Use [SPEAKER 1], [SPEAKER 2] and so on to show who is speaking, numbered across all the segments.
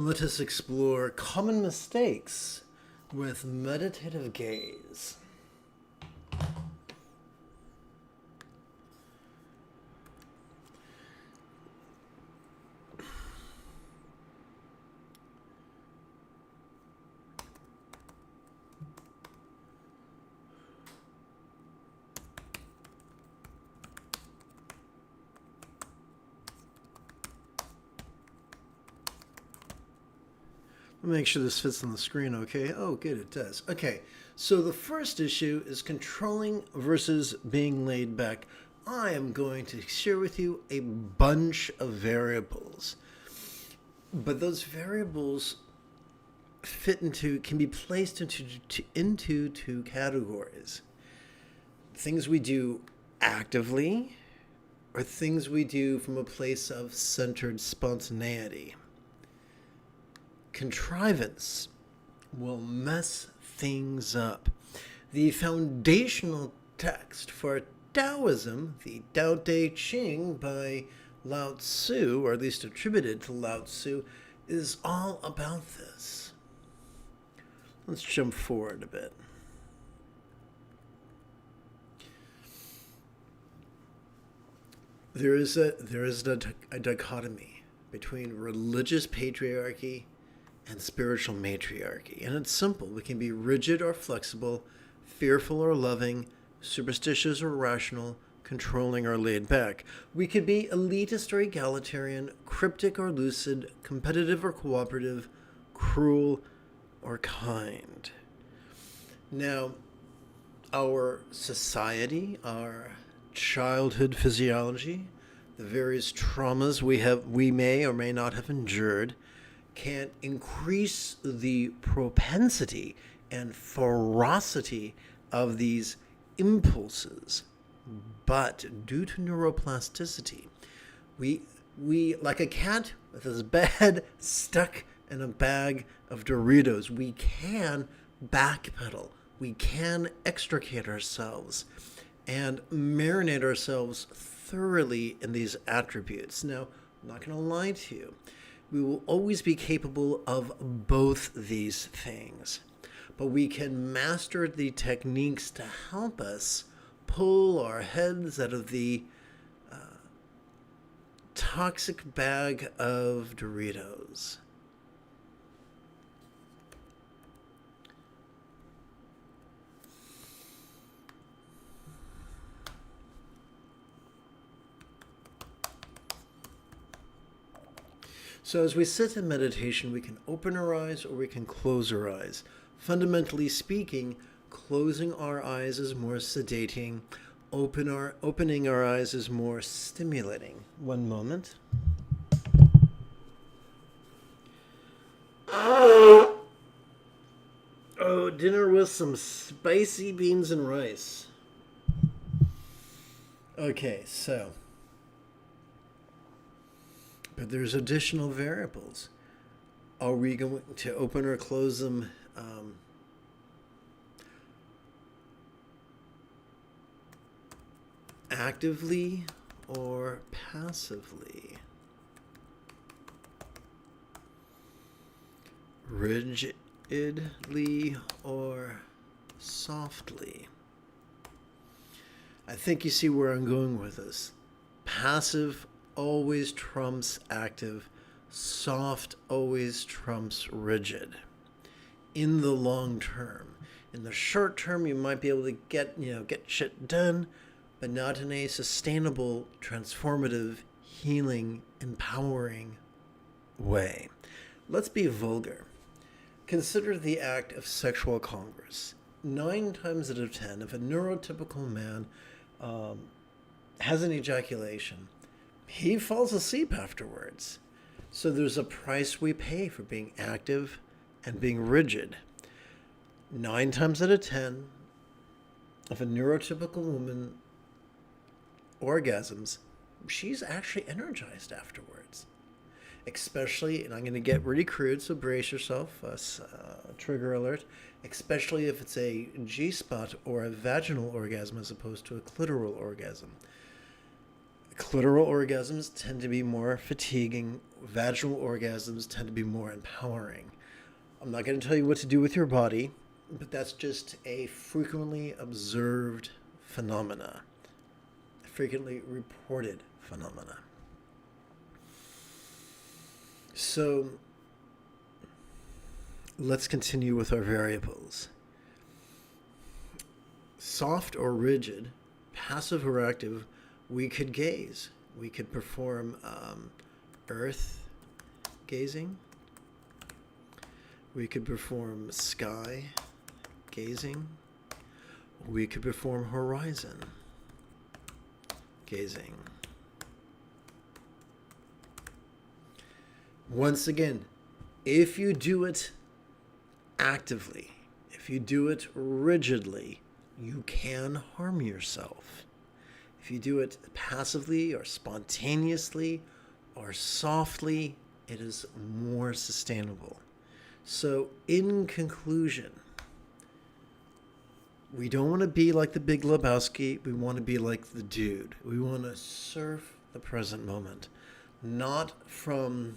[SPEAKER 1] Let us explore common mistakes with meditative gaze. Make sure this fits on the screen, okay? Oh, good, it does. Okay, so the first issue is controlling versus being laid back. I am going to share with you a bunch of variables, but those variables can be placed into two categories. Things we do actively, or things we do from a place of centered spontaneity. Contrivance will mess things up. The foundational text for Taoism, the Tao Te Ching by Lao Tzu, or at least attributed to Lao Tzu, is all about this. Let's jump forward a bit. There is a dichotomy between religious patriarchy and spiritual matriarchy. And it's simple. We can be rigid or flexible, fearful or loving, superstitious or rational, controlling or laid back. We could be elitist or egalitarian, cryptic or lucid, competitive or cooperative, cruel or kind. Now, our society, our childhood physiology, the various traumas we may or may not have endured, can increase the propensity and ferocity of these impulses. But due to neuroplasticity, we like a cat with his head stuck in a bag of Doritos, we can backpedal. We can extricate ourselves and marinate ourselves thoroughly in these attributes. Now, I'm not going to lie to you. We will always be capable of both these things, but we can master the techniques to help us pull our heads out of the toxic bag of Doritos. So as we sit in meditation, we can open our eyes or we can close our eyes. Fundamentally speaking, closing our eyes is more sedating. Opening our eyes is more stimulating. One moment. Oh, dinner with some spicy beans and rice. Okay, so... But there's additional variables. Are we going to open or close them actively or passively? Rigidly or softly? I think you see where I'm going with this. Passive always trumps active. Soft always trumps rigid. In the long term. In the short term, you might be able to get shit done, but not in a sustainable, transformative, healing, empowering way. Let's be vulgar. Consider the act of sexual congress. 9 times out of 10, if a neurotypical man has an ejaculation, he falls asleep afterwards. So there's a price we pay for being active and being rigid. 9 times out of 10, if a neurotypical woman orgasms, she's actually energized afterwards. Especially, and I'm going to get really crude, so brace yourself, trigger alert, especially if it's a G-spot or a vaginal orgasm as opposed to a clitoral orgasm. Clitoral orgasms tend to be more fatiguing. Vaginal orgasms tend to be more empowering. I'm not going to tell you what to do with your body, but that's just a frequently observed phenomena, frequently reported phenomena. So let's continue with our variables. Soft or rigid, passive or active, we could gaze. We could perform earth gazing. We could perform sky gazing. We could perform horizon gazing. Once again, if you do it actively, if you do it rigidly, you can harm yourself. If you do it passively or spontaneously or softly, it is more sustainable. So, in conclusion, we don't want to be like the Big Lebowski. We want to be like the dude. We want to surf the present moment, not from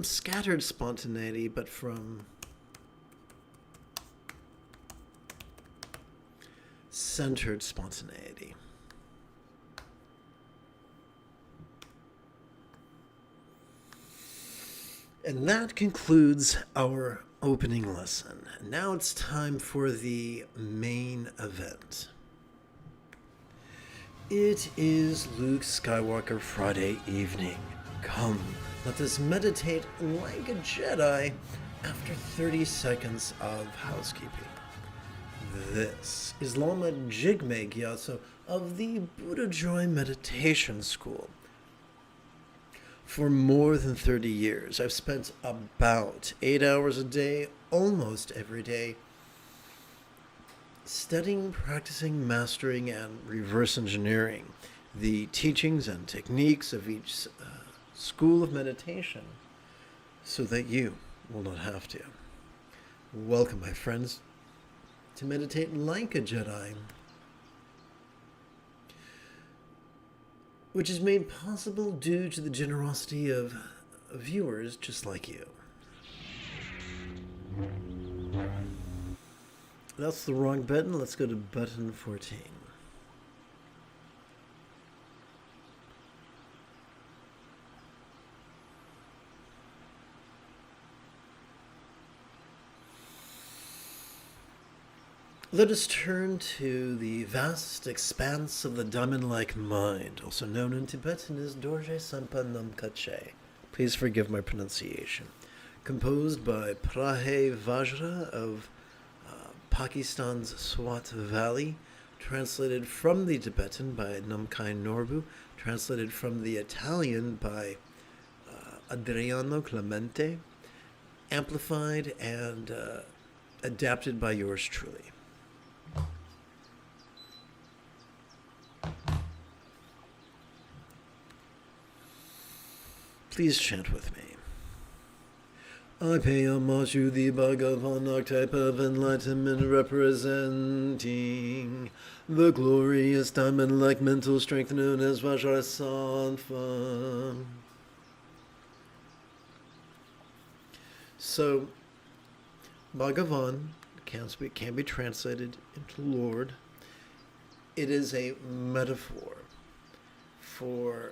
[SPEAKER 1] scattered spontaneity, but from centered spontaneity. And that concludes our opening lesson. Now it's time for the main event. It is Luke Skywalker Friday evening. Come, let us meditate like a Jedi after 30 seconds of housekeeping. This is Lama Jigme Gyatso of the Buddha Joy Meditation School. For more than 30 years, I've spent about 8 hours a day, almost every day, studying, practicing, mastering, and reverse engineering the teachings and techniques of each school of meditation so that you will not have to. Welcome, my friends, to meditate like a Jedi, which is made possible due to the generosity of viewers just like you. That's the wrong button. Let's go to button 14. Let us turn to the vast expanse of the diamond-like mind, also known in Tibetan as Dorje Sampa Nam Kache. Please forgive my pronunciation. Composed by Prahe Vajra of Pakistan's Swat Valley, translated from the Tibetan by Namkai Norbu, translated from the Italian by Adriano Clemente, amplified and adapted by yours truly. Please chant with me. I pay homage to the Bhagavan archetype of enlightenment representing the glorious diamond-like mental strength known as Vajrasattva. So, Bhagavan can be translated into Lord. It is a metaphor for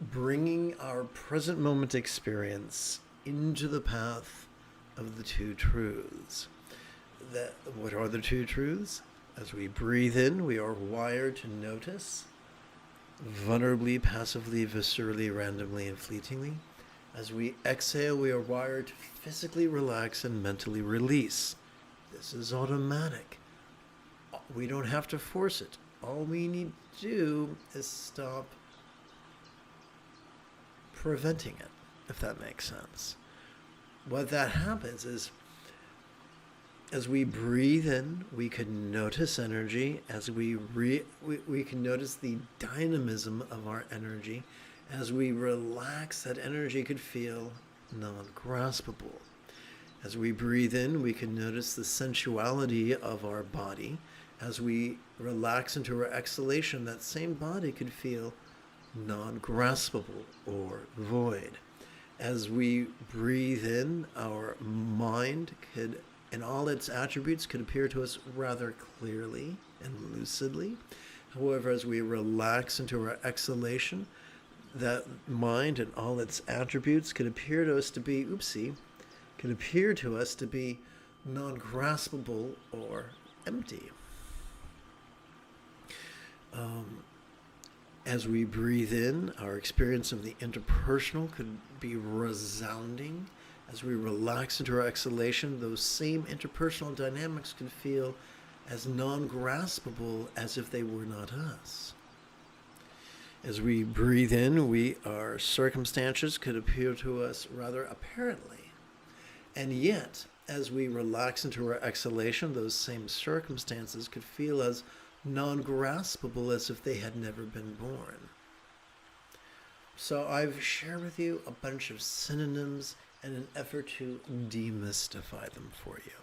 [SPEAKER 1] bringing our present moment experience into the path of the two truths. What are the two truths? As we breathe in, we are wired to notice, vulnerably, passively, viscerally, randomly, and fleetingly. As we exhale, we are wired to physically relax and mentally release. This is automatic. We don't have to force it. All we need to do is stop preventing it, if that makes sense. What that happens is, as we breathe in, we can notice energy. As we can notice the dynamism of our energy. As we relax, that energy could feel non-graspable. As we breathe in, we can notice the sensuality of our body. As we relax into our exhalation, that same body could feel non-graspable or void. As we breathe in, our mind could, in all its attributes, could appear to us rather clearly and lucidly. However, as we relax into our exhalation, that mind and all its attributes could appear to us to be, could appear to us to be non-graspable or empty. As we breathe in, our experience of the interpersonal could be resounding. As we relax into our exhalation, those same interpersonal dynamics could feel as non-graspable as if they were not us. As we breathe in, our circumstances could appear to us rather apparently. And yet, as we relax into our exhalation, those same circumstances could feel as non-graspable as if they had never been born. So I've shared with you a bunch of synonyms in an effort to demystify them for you.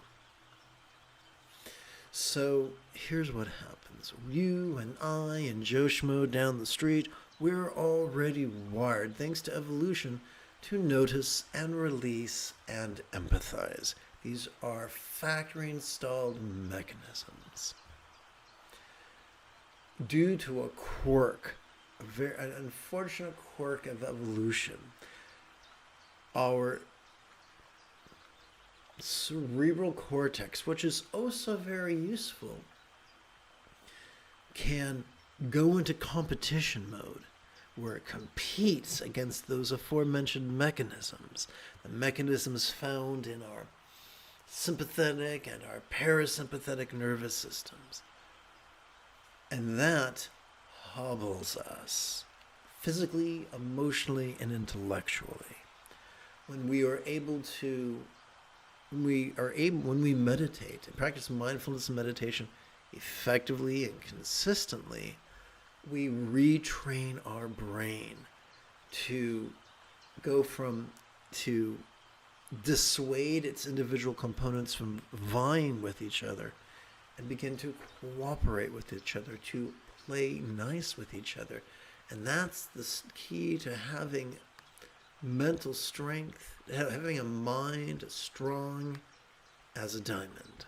[SPEAKER 1] So here's what happens. You and I and Joe Schmo down the street, we're already wired, thanks to evolution, to notice and release and empathize. These are factory-installed mechanisms. Due to a quirk, an unfortunate quirk of evolution, our cerebral cortex, which is oh so very useful, can go into competition mode where it competes against those aforementioned mechanisms, the mechanisms found in our sympathetic and our parasympathetic nervous systems. And that hobbles us physically, emotionally, and intellectually. When we meditate and practice mindfulness and meditation effectively and consistently, we retrain our brain to dissuade its individual components from vying with each other and begin to cooperate with each other, to play nice with each other. And that's the key to having mental strength, having a mind strong as a diamond.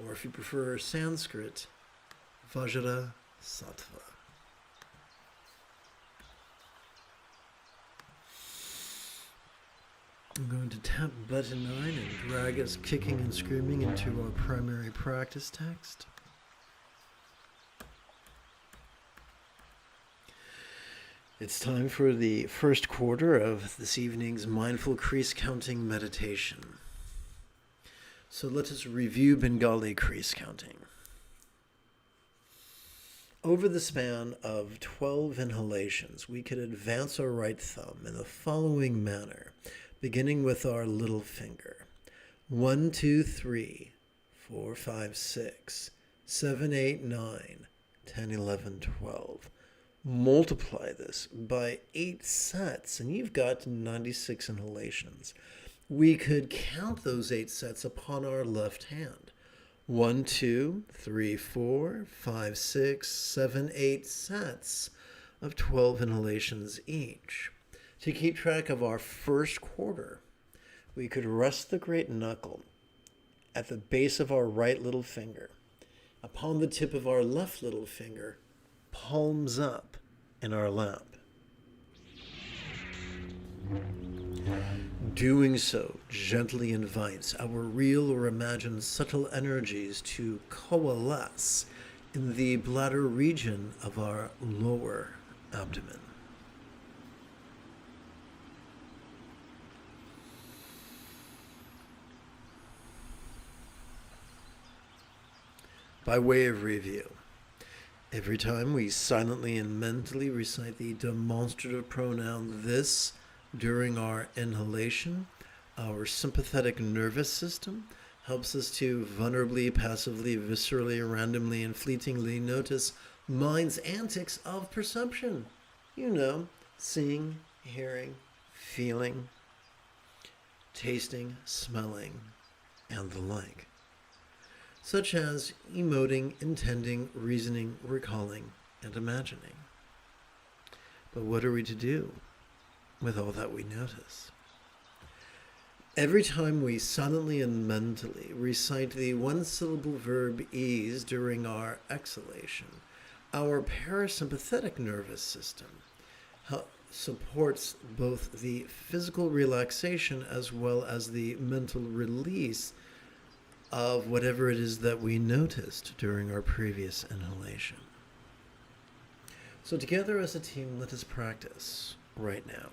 [SPEAKER 1] Or if you prefer Sanskrit, Vajra Sattva. I'm going to tap button 9 and drag us kicking and screaming into our primary practice text. It's time for the first quarter of this evening's mindful crease counting meditation. So let us review Bengali crease counting. Over the span of 12 inhalations, we could advance our right thumb in the following manner, beginning with our little finger. 1, 2, 3, 4, 5, 6, 7, 8, 9, 10, 11, 12. Multiply this by 8 sets, and you've got 96 inhalations. We could count those 8 sets upon our left hand. 1, 2, 3, 4, 5, 6, 7, 8 sets of 12 inhalations each. To keep track of our first quarter, we could rest the great knuckle at the base of our right little finger, upon the tip of our left little finger, palms up in our lap. Doing so gently invites our real or imagined subtle energies to coalesce in the bladder region of our lower abdomen. By way of review, every time we silently and mentally recite the demonstrative pronoun this during our inhalation, our sympathetic nervous system helps us to vulnerably, passively, viscerally, randomly, and fleetingly notice mind's antics of perception. Seeing, hearing, feeling, tasting, smelling, and the like, such as emoting, intending, reasoning, recalling, and imagining. But what are we to do with all that we notice? Every time we silently and mentally recite the one-syllable verb ease during our exhalation, our parasympathetic nervous system supports both the physical relaxation as well as the mental release of whatever it is that we noticed during our previous inhalation. So together as a team, let us practice right now.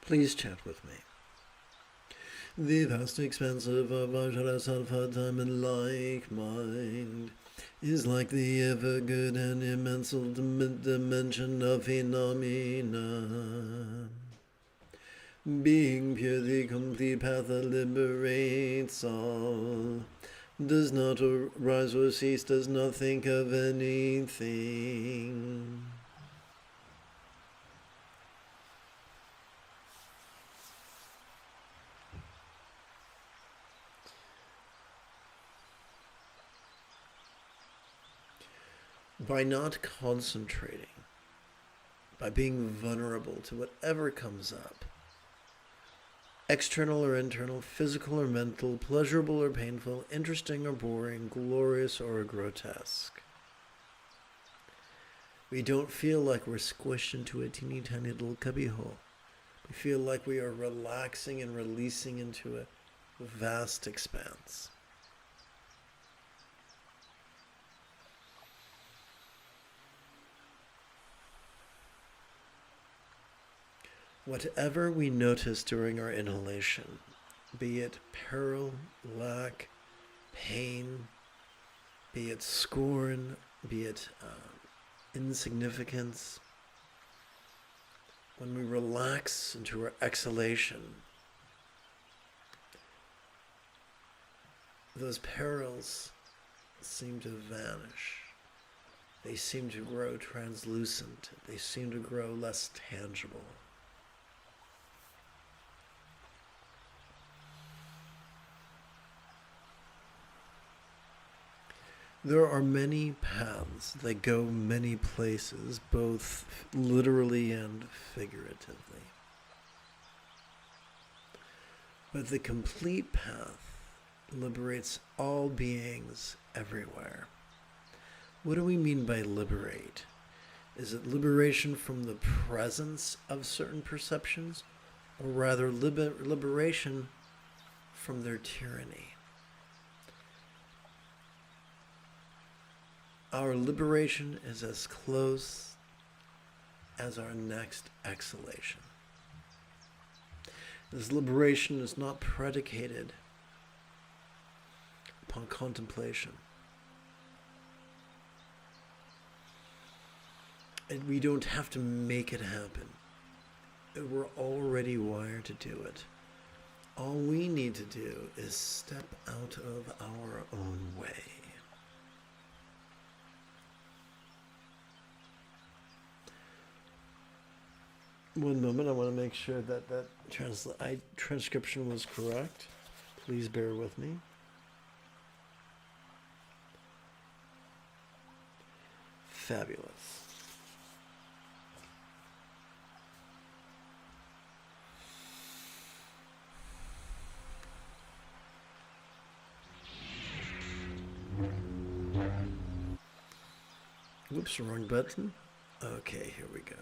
[SPEAKER 1] Please chant with me. The vast expanse of Vajrasattva time and like mind is like the ever good and immense ultimate dimension of phenomena. Being pure, the complete path that liberates all, does not arise or cease, does not think of anything. By not concentrating, by being vulnerable to whatever comes up, external or internal, physical or mental, pleasurable or painful, interesting or boring, glorious or grotesque. We don't feel like we're squished into a teeny tiny little cubbyhole. We feel like we are relaxing and releasing into a vast expanse. Whatever we notice during our inhalation, be it peril, lack, pain, be it scorn, be it insignificance, when we relax into our exhalation, those perils seem to vanish. They seem to grow translucent. They seem to grow less tangible. There are many paths that go many places, both literally and figuratively. But the complete path liberates all beings everywhere. What do we mean by liberate? Is it liberation from the presence of certain perceptions, or rather liberation from their tyranny? Our liberation is as close as our next exhalation. This liberation is not predicated upon contemplation. And we don't have to make it happen. We're already wired to do it. All we need to do is step out of our own way. One moment, I want to make sure that transcription was correct. Please bear with me. Fabulous. Whoops, wrong button. Okay, here we go.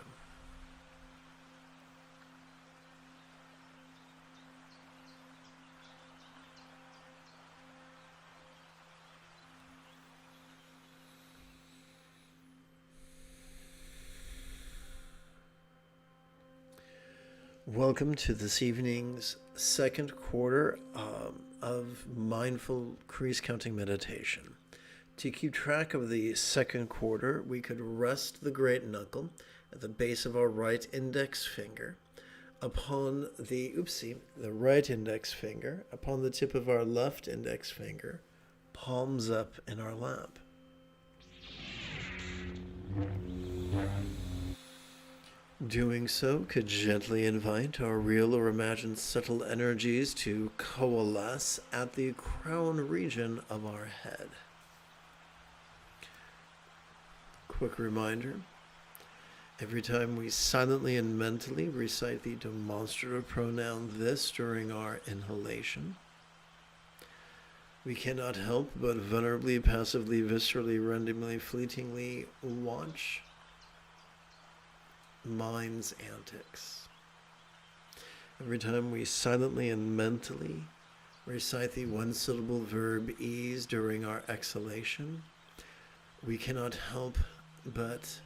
[SPEAKER 1] Welcome to this evening's second quarter of mindful crease counting meditation. To keep track of the second quarter, we could rest the great knuckle at the base of our right index finger upon the right index finger upon the tip of our left index finger, palms up in our lap. Doing so could gently invite our real or imagined subtle energies to coalesce at the crown region of our head. Quick reminder, every time we silently and mentally recite the demonstrative pronoun this during our inhalation, we cannot help but vulnerably, passively, viscerally, randomly, fleetingly watch mind's antics. Every time we silently and mentally recite the one-syllable verb ease during our exhalation, we cannot help but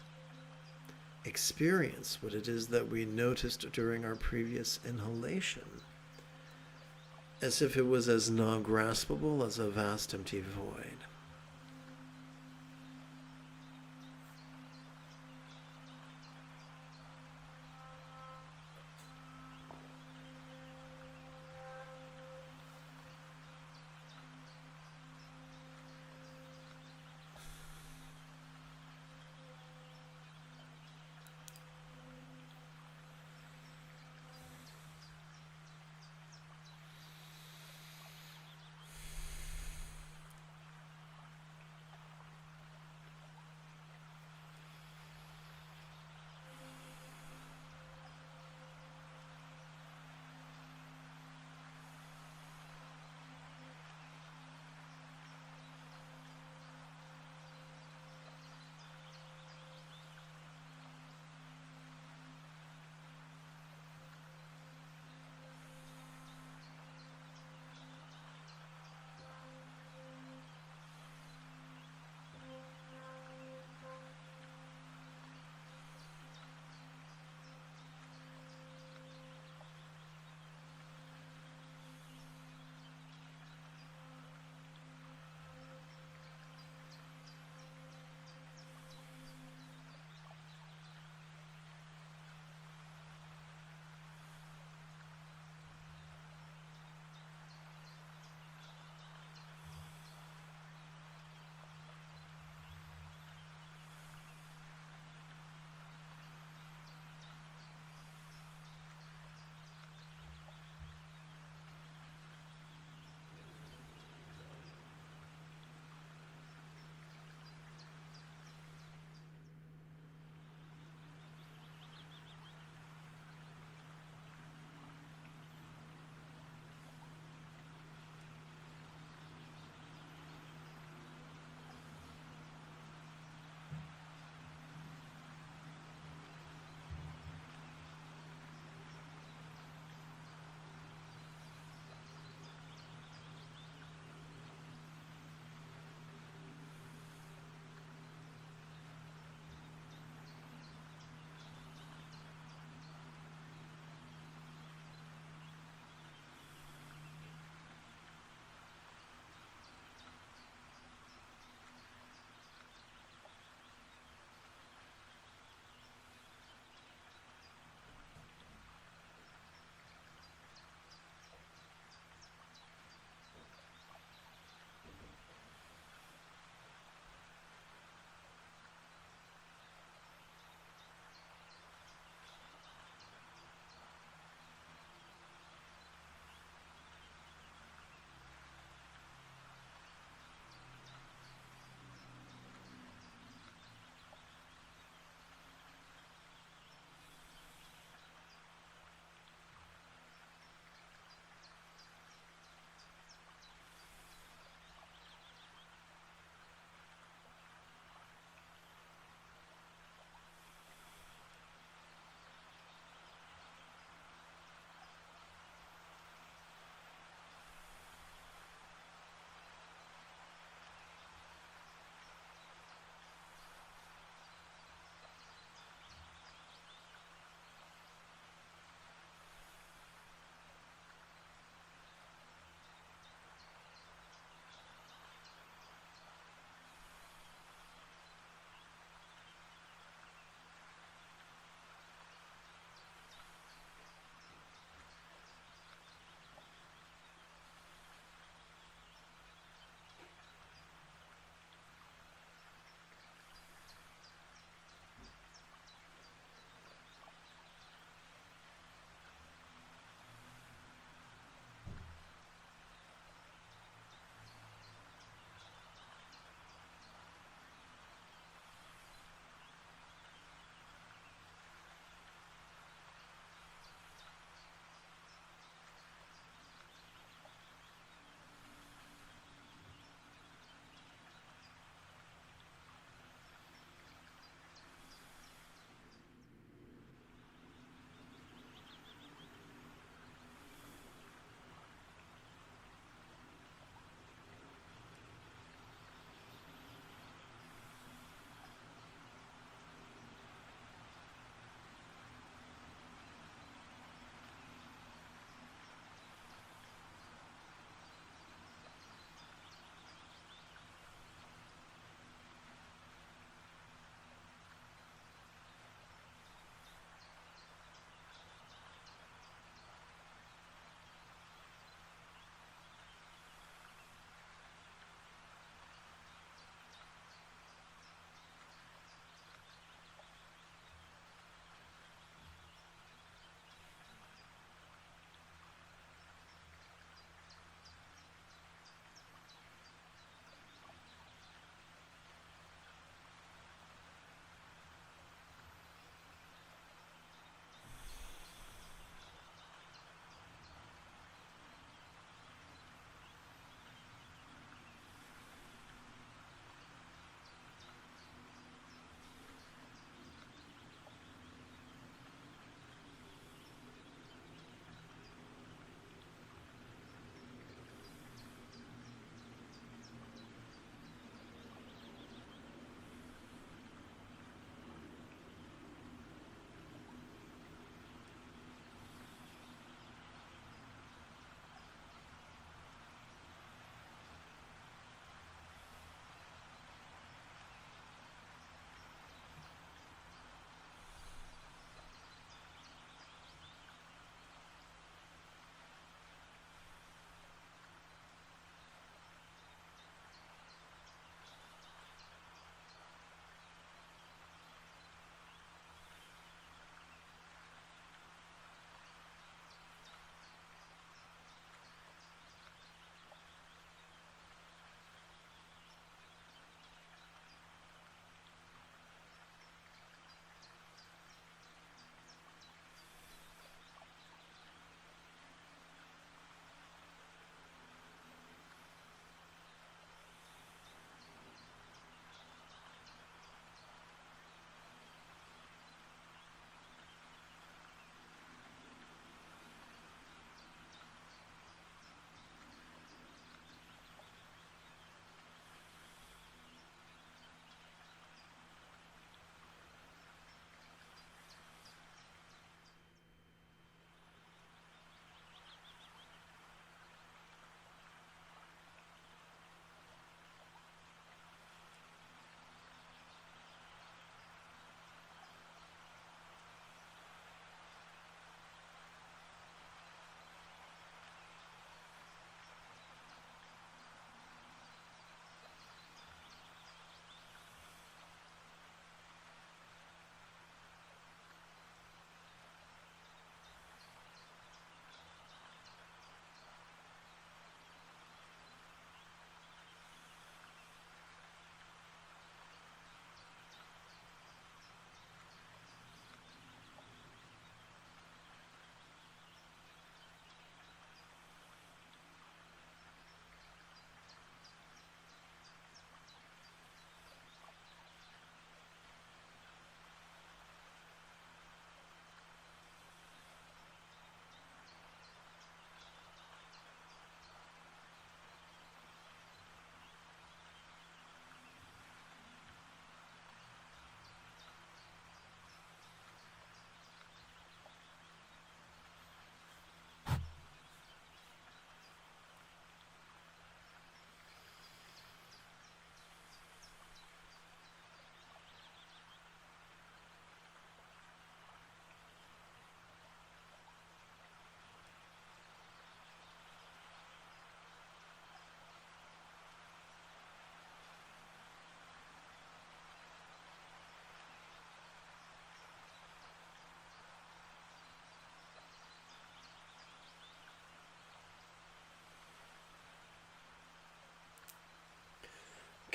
[SPEAKER 1] experience what it is that we noticed during our previous inhalation, as if it was as non-graspable as a vast empty void.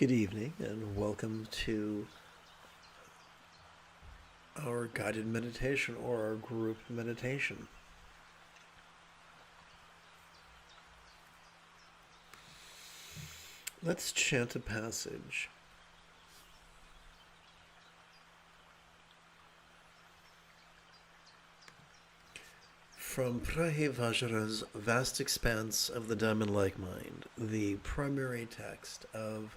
[SPEAKER 1] Good evening and welcome to our guided meditation or our group meditation. Let's chant a passage. From Prahevajra's Vast Expanse of the Diamond-like Mind, the primary text of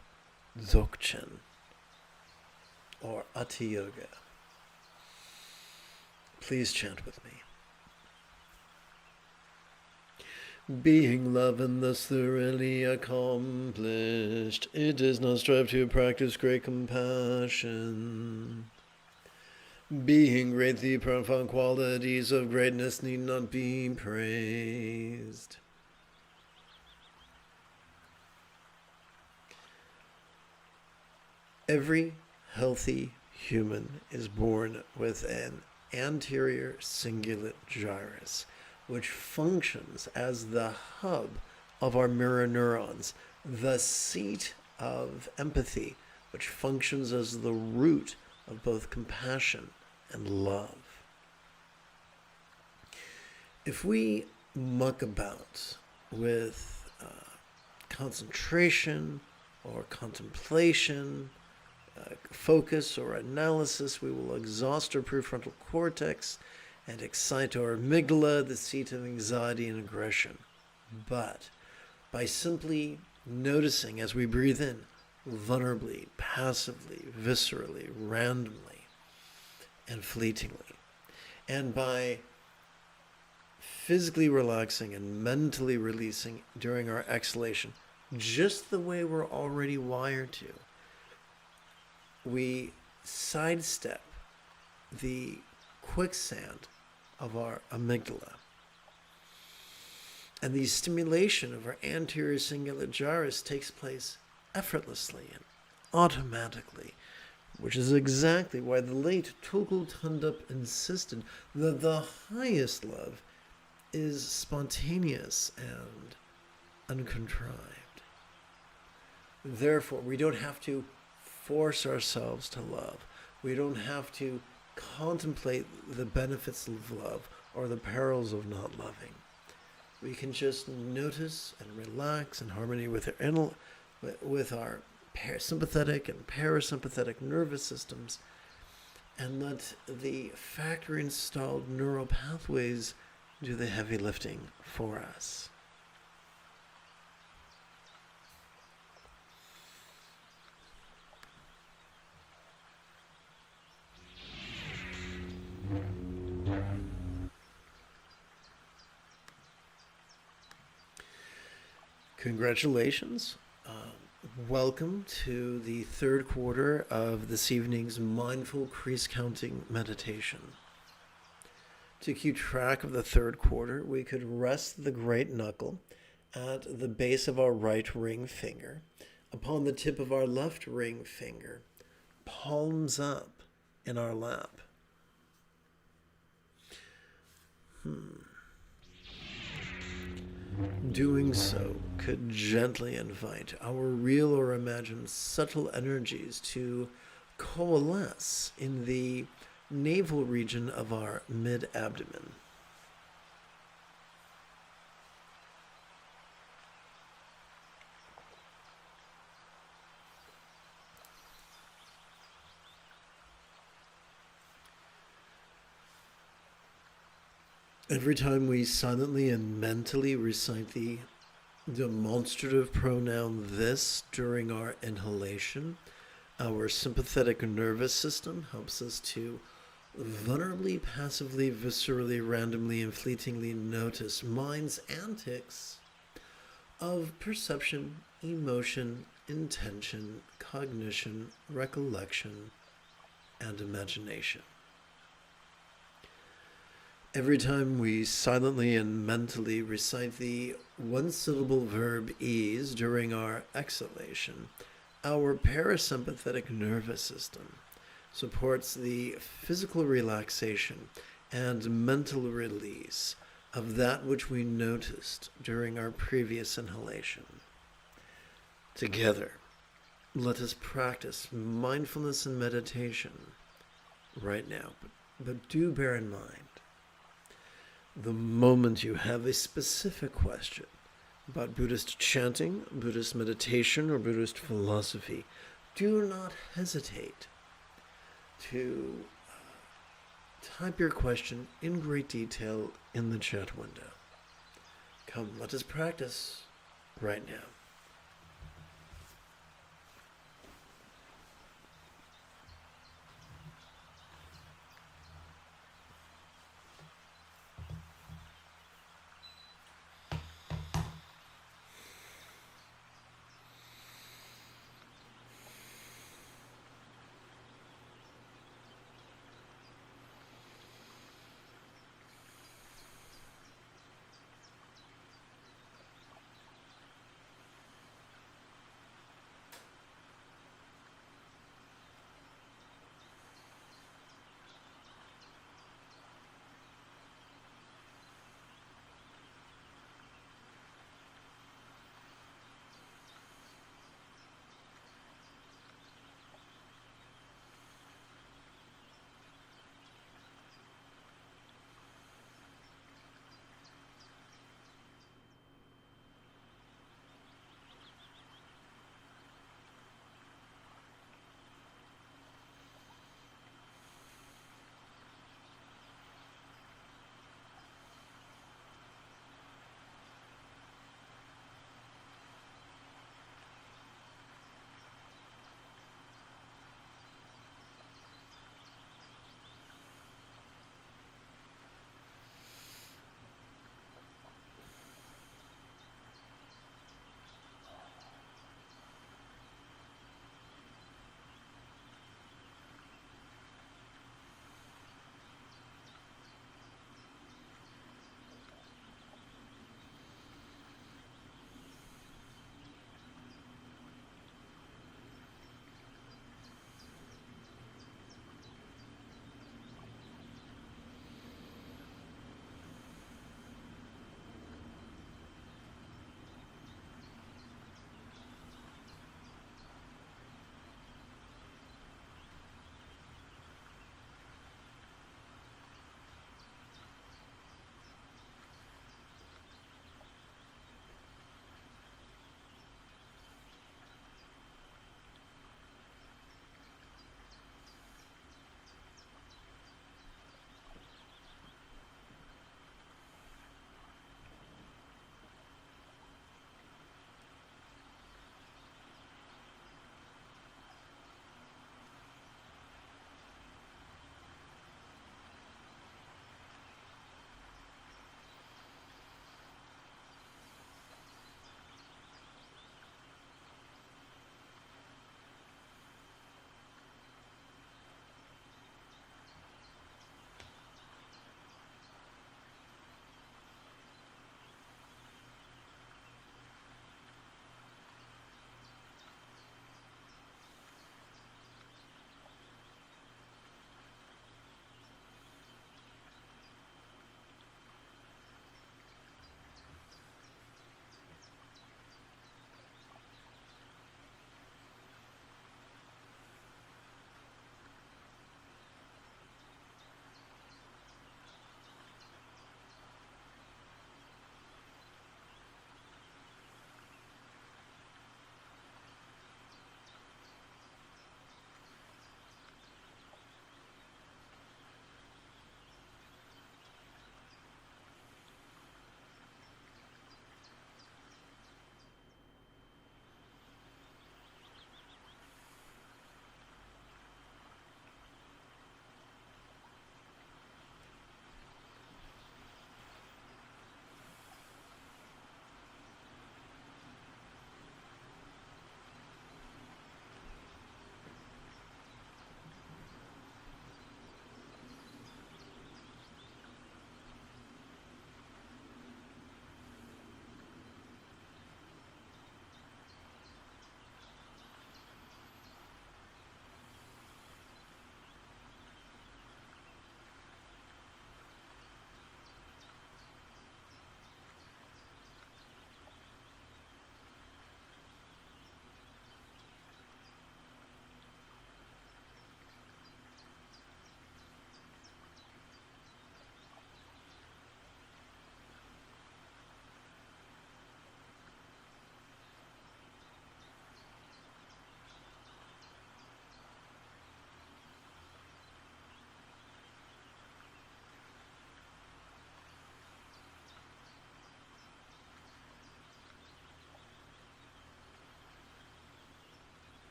[SPEAKER 1] Dzogchen, or Ati Yoga. Please chant with me. Being love and thus thoroughly accomplished, it does not strive to practice great compassion. Being great, the profound qualities of greatness need not be praised. Every healthy human is born with an anterior cingulate gyrus, which functions as the hub of our mirror neurons, the seat of empathy, which functions as the root of both compassion and love. If we muck about with concentration or contemplation, focus or analysis, we will exhaust our prefrontal cortex and excite our amygdala, the seat of anxiety and aggression. But by simply noticing as we breathe in, vulnerably, passively, viscerally, randomly, and fleetingly, and by physically relaxing and mentally releasing during our exhalation, just the way we're already wired to, we sidestep the quicksand of our amygdala. And the stimulation of our anterior cingulate gyrus takes place effortlessly and automatically, which is exactly why the late Tulku Thondup insisted that the highest love is spontaneous and uncontrived. Therefore, we don't have to force ourselves to love. We don't have to contemplate the benefits of love or the perils of not loving. We can just notice and relax in harmony with our sympathetic and parasympathetic nervous systems, and let the factory-installed neural pathways do the heavy lifting for us. Congratulations. Welcome to the third quarter of this evening's mindful crease counting meditation. To keep track of the third quarter, we could rest the great knuckle at the base of our right ring finger, upon the tip of our left ring finger, palms up in our lap. Doing so could gently invite our real or imagined subtle energies to coalesce in the navel region of our mid-abdomen. Every time we silently and mentally recite the demonstrative pronoun this during our inhalation, our sympathetic nervous system helps us to vulnerably, passively, viscerally, randomly, and fleetingly notice mind's antics of perception, emotion, intention, cognition, recollection, and imagination. Every time we silently and mentally recite the one-syllable verb ease during our exhalation, our parasympathetic nervous system supports the physical relaxation and mental release of that which we noticed during our previous inhalation. Together, Let us practice mindfulness and meditation right now. But do bear in mind, the moment you have a specific question about Buddhist chanting, Buddhist meditation, or Buddhist philosophy, do not hesitate to type your question in great detail in the chat window. Come, let us practice right now.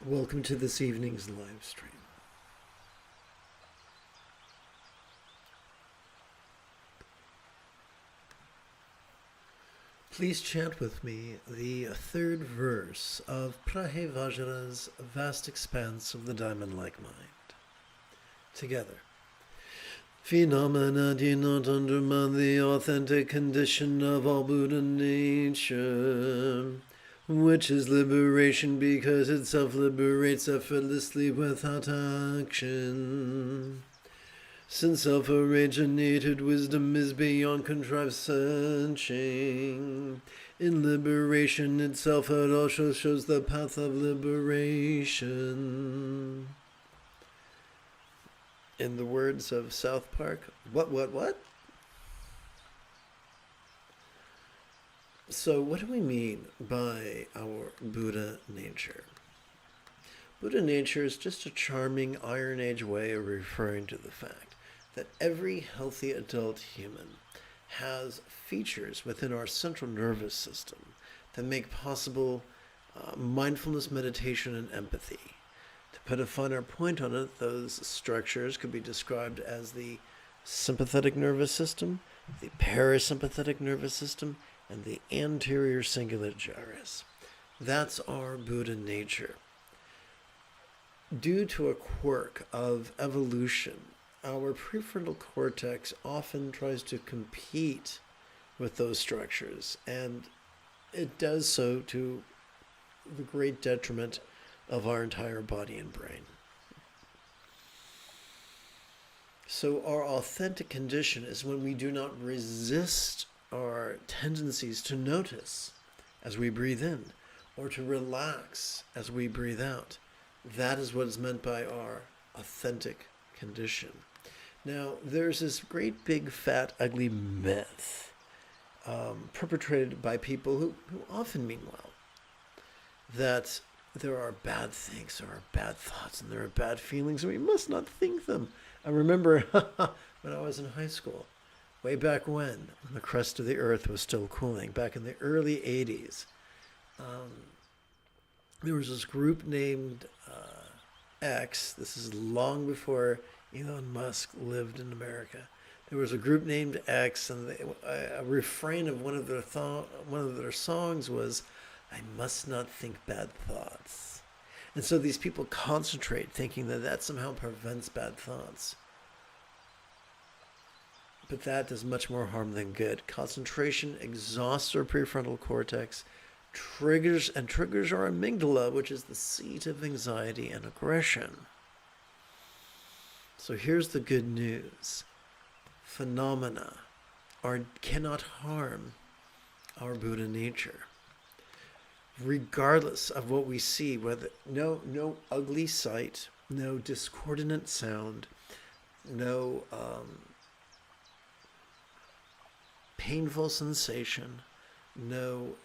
[SPEAKER 1] Welcome to this evening's live stream. Please chant with me the third verse of Prahevajra's vast expanse of the diamond-like mind. Together. Phenomena do not undermine the authentic condition of all Buddha nature, which is liberation because it self-liberates effortlessly without action. Since self-originated wisdom is beyond contrived searching, in liberation itself it also shows the path of liberation. In the words of South Park, what? So what do we mean by our Buddha nature? Buddha nature is just a charming Iron Age way of referring to the fact that every healthy adult human has features within our central nervous system that make possible mindfulness, meditation, and empathy. To put a finer point on it, those structures could be described as the sympathetic nervous system, the parasympathetic nervous system, and the anterior cingulate gyrus. That's our Buddha nature. Due to a quirk of evolution, our prefrontal cortex often tries to compete with those structures, and it does so to the great detriment of our entire body and brain. So our authentic condition is when we do not resist our tendencies to notice as we breathe in or to relax as we breathe out. That is what is meant by our authentic condition. Now, there's this great big fat ugly myth perpetrated by people who often mean well, that there are bad things, there are bad thoughts, and there are bad feelings, and we must not think them. I remember when I was in high school, way back when the crust of the earth was still cooling, back in the early 80s, there was this group named X. This is long before Elon Musk lived in America. There was a group named X, and a refrain of one of their songs was, "I must not think bad thoughts." And so these people concentrate, thinking that somehow prevents bad thoughts. But that does much more harm than good. Concentration exhausts our prefrontal cortex, triggers our amygdala, which is the seat of anxiety and aggression. So here's the good news. Phenomena cannot harm our Buddha nature. Regardless of what we see, whether no ugly sight, no discordant sound, no painful sensation, no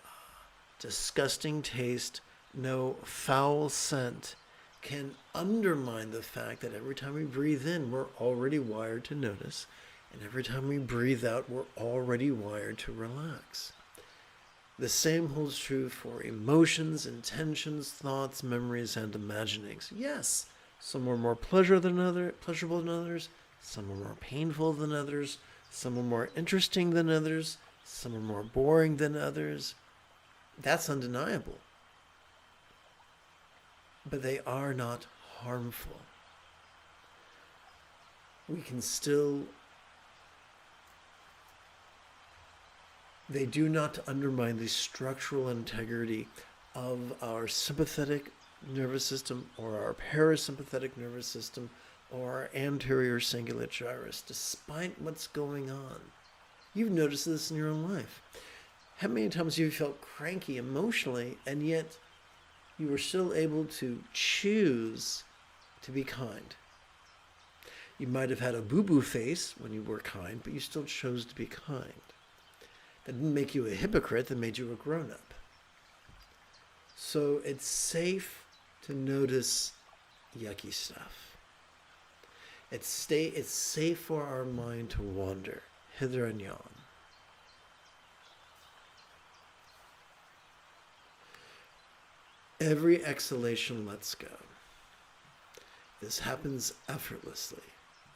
[SPEAKER 1] disgusting taste, no foul scent can undermine the fact that every time we breathe in, we're already wired to notice, and every time we breathe out, we're already wired to relax. The same holds true for emotions, intentions, thoughts, memories, and imaginings. Yes, some are more pleasurable than others, some are more painful than others, some are more interesting than others, some are more boring than others. That's undeniable. But they are not harmful. They do not undermine the structural integrity of our sympathetic nervous system or our parasympathetic nervous system or our anterior cingulate gyrus, despite what's going on. You've noticed this in your own life. How many times have you felt cranky emotionally, and yet you were still able to choose to be kind? You might have had a boo-boo face when you were kind, but you still chose to be kind. That didn't make you a hypocrite, that made you a grown-up. So it's safe to notice yucky stuff. It's safe for our mind to wander hither and yon. Every exhalation lets go. This happens effortlessly.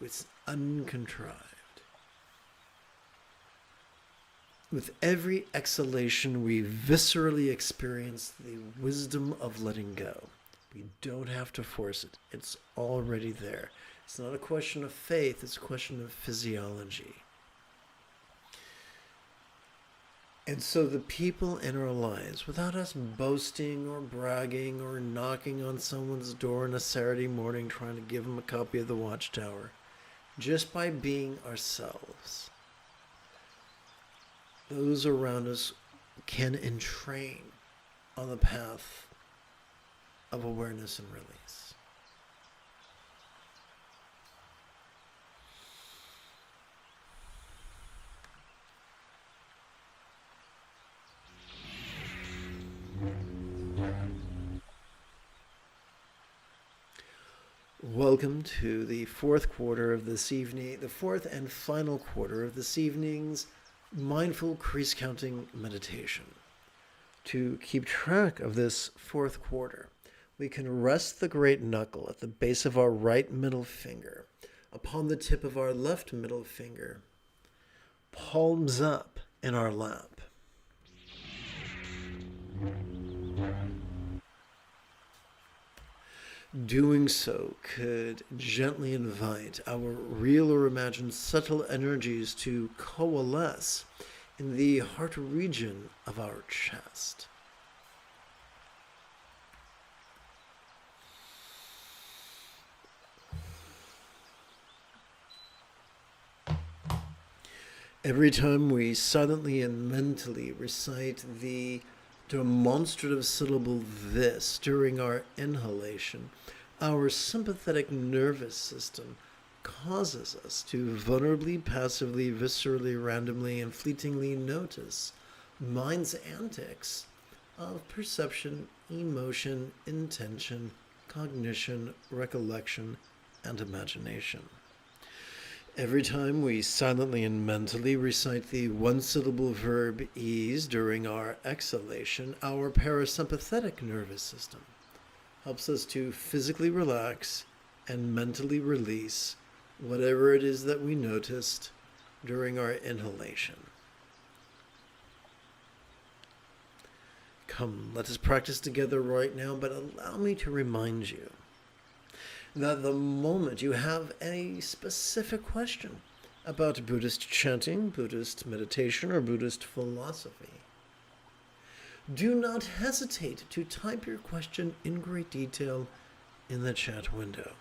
[SPEAKER 1] It's uncontrived. With every exhalation, we viscerally experience the wisdom of letting go. We don't have to force it. It's already there. It's not a question of faith. It's a question of physiology. And so the people in our lives, without us boasting or bragging or knocking on someone's door on a Saturday morning trying to give them a copy of the Watchtower, just by being ourselves, those around us can entrain on the path of awareness and release. Welcome to the fourth quarter of this evening, the fourth and final quarter of this evening's mindful crease counting meditation. To keep track of this fourth quarter, we can rest the great knuckle at the base of our right middle finger, upon the tip of our left middle finger, palms up in our lap. Doing so could gently invite our real or imagined subtle energies to coalesce in the heart region of our chest. Every time we silently and mentally recite the demonstrative syllable "this" during our inhalation, our sympathetic nervous system causes us to vulnerably, passively, viscerally, randomly, and fleetingly notice mind's antics of perception, emotion, intention, cognition, recollection, and imagination. Every time we silently and mentally recite the one-syllable verb ease during our exhalation, our parasympathetic nervous system helps us to physically relax and mentally release whatever it is that we noticed during our inhalation. Come, let us practice together right now, but allow me to remind you that the moment you have any specific question about Buddhist chanting, Buddhist meditation, or Buddhist philosophy, do not hesitate to type your question in great detail in the chat window.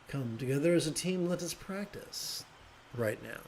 [SPEAKER 1] Come together as a team, let us practice right now.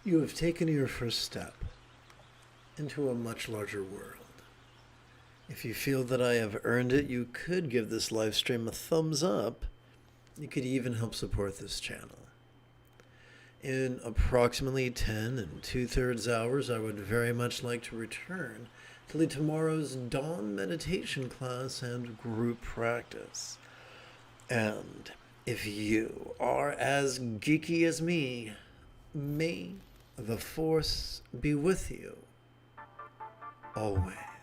[SPEAKER 1] You have taken your first step into a much larger world. If you feel that I have earned it, you could give this live stream a thumbs up. You could even help support this channel. In approximately 10 2/3 hours, I would very much like to return to lead tomorrow's dawn meditation class and group practice. And if you are as geeky as me, may the Force be with you always.